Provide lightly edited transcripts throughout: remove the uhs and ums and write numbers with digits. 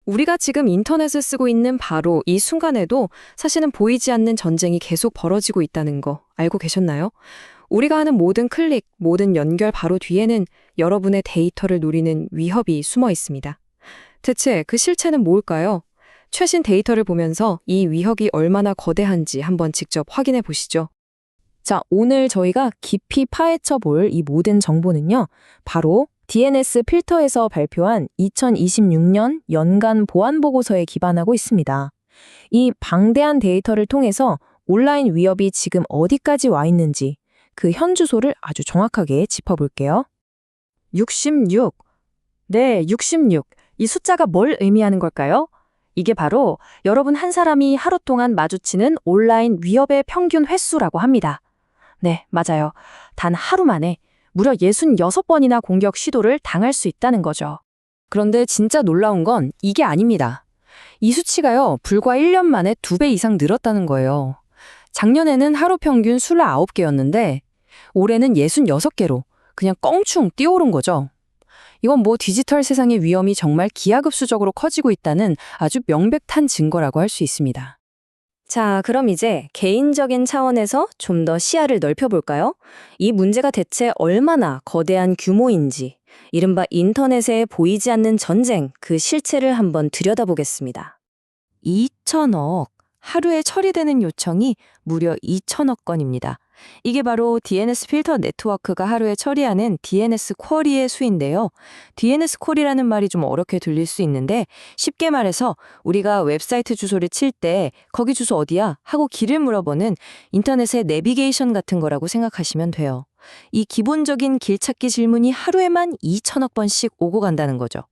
우리가 지금 인터넷을 쓰고 있는 바로 이 순간에도 사실은 보이지 않는 전쟁이 계속 벌어지고 있다는 거 알고 계셨나요? 우리가 하는 모든 클릭, 모든 연결 바로 뒤에는 여러분의 데이터를 노리는 위협이 숨어 있습니다. 대체 그 실체는 뭘까요? 최신 데이터를 보면서 이 위협이 얼마나 거대한지 한번 직접 확인해 보시죠. 자, 오늘 저희가 깊이 파헤쳐 볼 이 모든 정보는요, 바로 DNS 필터에서 발표한 2026년 연간 보안 보고서에 기반하고 있습니다. 이 방대한 데이터를 통해서 온라인 위협이 지금 어디까지 와 있는지 그 현 주소를 아주 정확하게 짚어볼게요. 66. 네, 66. 이 숫자가 뭘 의미하는 걸까요? 이게 바로 여러분 한 사람이 하루 동안 마주치는 온라인 위협의 평균 횟수라고 합니다. 네, 맞아요. 단 하루 만에 무려 66번이나 공격 시도를 당할 수 있다는 거죠. 그런데 진짜 놀라운 건 이게 아닙니다. 이 수치가요, 불과 1년 만에 2배 이상 늘었다는 거예요. 작년에는 하루 평균 29개였는데 올해는 66개로 그냥 껑충 뛰어오른 거죠. 이건 뭐 디지털 세상의 위험이 정말 기하급수적으로 커지고 있다는 아주 명백한 증거라고 할 수 있습니다. 자, 그럼 이제 개인적인 차원에서 좀 더 시야를 넓혀볼까요? 이 문제가 대체 얼마나 거대한 규모인지, 이른바 인터넷에 보이지 않는 전쟁, 그 실체를 한번 들여다보겠습니다. 2천억. 하루에 처리되는 요청이 무려 2천억 건입니다. 이게 바로 DNS 필터 네트워크가 하루에 처리하는 DNS 쿼리의 수인데요. DNS 쿼리라는 말이 좀 어렵게 들릴 수 있는데 쉽게 말해서 우리가 웹사이트 주소를 칠 때 거기 주소 어디야? 하고 길을 물어보는 인터넷의 내비게이션 같은 거라고 생각하시면 돼요. 이 기본적인 길찾기 질문이 하루에만 2천억 번씩 오고 간다는 거죠.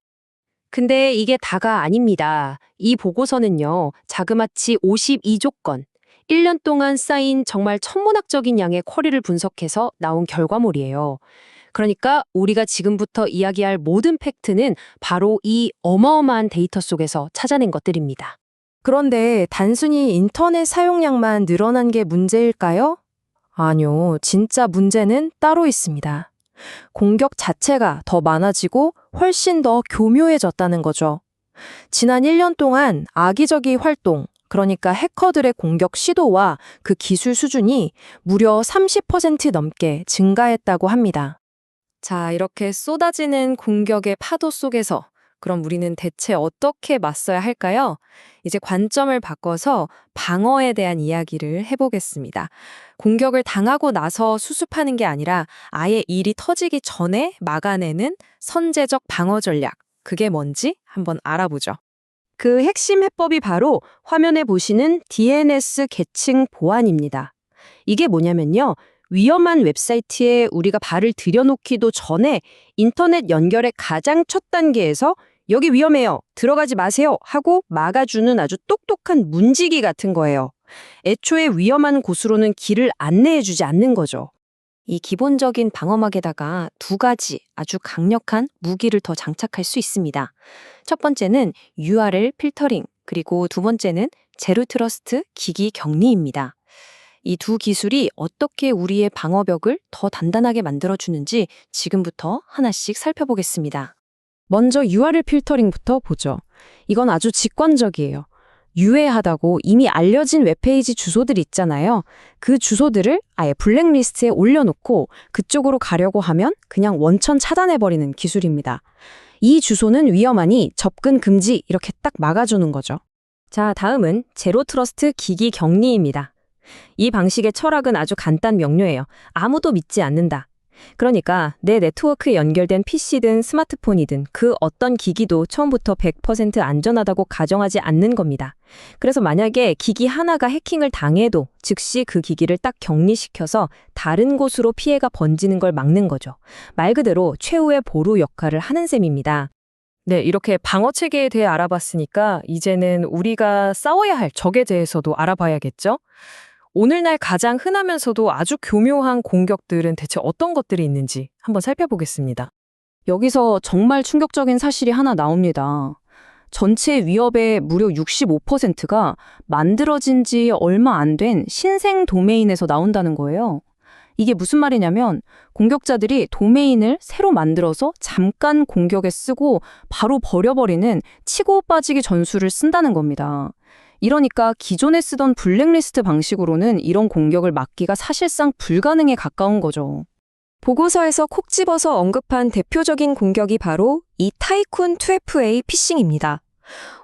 근데 이게 다가 아닙니다. 이 보고서는요, 자그마치 52조 건, 1년 동안 쌓인 정말 천문학적인 양의 쿼리를 분석해서 나온 결과물이에요. 그러니까 우리가 지금부터 이야기할 모든 팩트는 바로 이 어마어마한 데이터 속에서 찾아낸 것들입니다. 그런데 단순히 인터넷 사용량만 늘어난 게 문제일까요? 아니요, 진짜 문제는 따로 있습니다. 공격 자체가 더 많아지고 훨씬 더 교묘해졌다는 거죠. 지난 1년 동안 악의적인 활동, 그러니까 해커들의 공격 시도와 그 기술 수준이 무려 30% 넘게 증가했다고 합니다. 자, 이렇게 쏟아지는 공격의 파도 속에서 그럼 우리는 대체 어떻게 맞서야 할까요? 이제 관점을 바꿔서 방어에 대한 이야기를 해보겠습니다. 공격을 당하고 나서 수습하는 게 아니라 아예 일이 터지기 전에 막아내는 선제적 방어 전략. 그게 뭔지 한번 알아보죠. 그 핵심 해법이 바로 화면에 보시는 DNS 계층 보안입니다. 이게 뭐냐면요. 위험한 웹사이트에 우리가 발을 들여놓기도 전에 인터넷 연결의 가장 첫 단계에서 여기 위험해요. 들어가지 마세요. 하고 막아주는 아주 똑똑한 문지기 같은 거예요. 애초에 위험한 곳으로는 길을 안내해주지 않는 거죠. 이 기본적인 방어막에다가 두 가지 아주 강력한 무기를 더 장착할 수 있습니다. 첫 번째는 URL 필터링, 그리고 두 번째는 제로 트러스트 기기 격리입니다. 이 두 기술이 어떻게 우리의 방어벽을 더 단단하게 만들어주는지 지금부터 하나씩 살펴보겠습니다. 먼저 URL 필터링부터 보죠. 이건 아주 직관적이에요. 유해하다고 이미 알려진 웹페이지 주소들 있잖아요. 그 주소들을 아예 블랙리스트에 올려놓고 그쪽으로 가려고 하면 그냥 원천 차단해버리는 기술입니다. 이 주소는 위험하니 접근 금지 이렇게 딱 막아주는 거죠. 자, 다음은 제로 트러스트 기기 격리입니다. 이 방식의 철학은 아주 간단 명료해요. 아무도 믿지 않는다. 그러니까 내 네트워크에 연결된 PC든 스마트폰이든 그 어떤 기기도 처음부터 100% 안전하다고 가정하지 않는 겁니다. 그래서 만약에 기기 하나가 해킹을 당해도 즉시 그 기기를 딱 격리시켜서 다른 곳으로 피해가 번지는 걸 막는 거죠. 말 그대로 최후의 보루 역할을 하는 셈입니다. 네, 이렇게 방어 체계에 대해 알아봤으니까 이제는 우리가 싸워야 할 적에 대해서도 알아봐야겠죠? 오늘날 가장 흔하면서도 아주 교묘한 공격들은 대체 어떤 것들이 있는지 한번 살펴보겠습니다. 여기서 정말 충격적인 사실이 하나 나옵니다. 전체 위협의 무려 65%가 만들어진 지 얼마 안 된 신생 도메인에서 나온다는 거예요. 이게 무슨 말이냐면 공격자들이 도메인을 새로 만들어서 잠깐 공격에 쓰고 바로 버려버리는 치고 빠지기 전술을 쓴다는 겁니다. 이러니까 기존에 쓰던 블랙리스트 방식으로는 이런 공격을 막기가 사실상 불가능에 가까운 거죠. 보고서에서 콕 집어서 언급한 대표적인 공격이 바로 이 타이쿤 2FA 피싱입니다.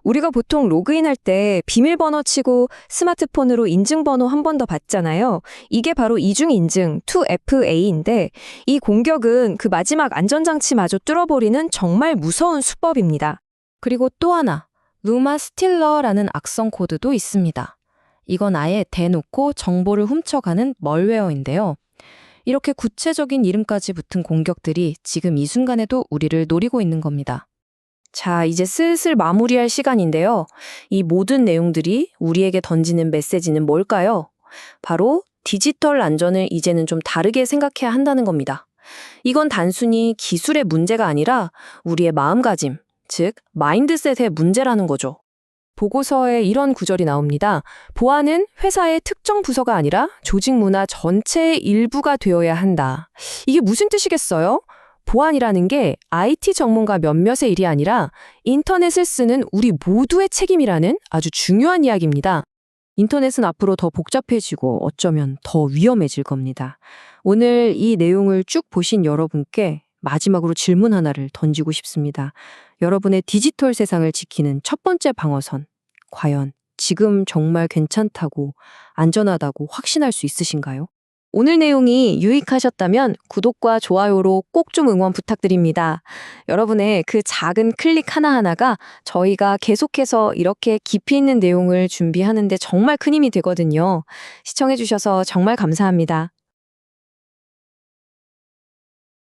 우리가 보통 로그인할 때 비밀번호 치고 스마트폰으로 인증번호 한 번 더 받잖아요. 이게 바로 이중인증 2FA인데 이 공격은 그 마지막 안전장치마저 뚫어버리는 정말 무서운 수법입니다. 그리고 또 하나, 루마 스틸러라는 악성 코드도 있습니다. 이건 아예 대놓고 정보를 훔쳐가는 멀웨어인데요. 이렇게 구체적인 이름까지 붙은 공격들이 지금 이 순간에도 우리를 노리고 있는 겁니다. 자, 이제 슬슬 마무리할 시간인데요. 이 모든 내용들이 우리에게 던지는 메시지는 뭘까요? 바로 디지털 안전을 이제는 좀 다르게 생각해야 한다는 겁니다. 이건 단순히 기술의 문제가 아니라 우리의 마음가짐, 즉 마인드셋의 문제라는 거죠. 보고서에 이런 구절이 나옵니다. 보안은 회사의 특정 부서가 아니라 조직 문화 전체의 일부가 되어야 한다. 이게 무슨 뜻이겠어요? 보안이라는 게 IT 전문가 몇몇의 일이 아니라 인터넷을 쓰는 우리 모두의 책임이라는 아주 중요한 이야기입니다. 인터넷은 앞으로 더 복잡해지고 어쩌면 더 위험해질 겁니다. 오늘 이 내용을 쭉 보신 여러분께 마지막으로 질문 하나를 던지고 싶습니다. 여러분의 디지털 세상을 지키는 첫 번째 방어선, 과연 지금 정말 괜찮다고, 안전하다고 확신할 수 있으신가요? 오늘 내용이 유익하셨다면 구독과 좋아요로 꼭 좀 응원 부탁드립니다. 여러분의 그 작은 클릭 하나하나가 저희가 계속해서 이렇게 깊이 있는 내용을 준비하는데 정말 큰 힘이 되거든요. 시청해주셔서 정말 감사합니다.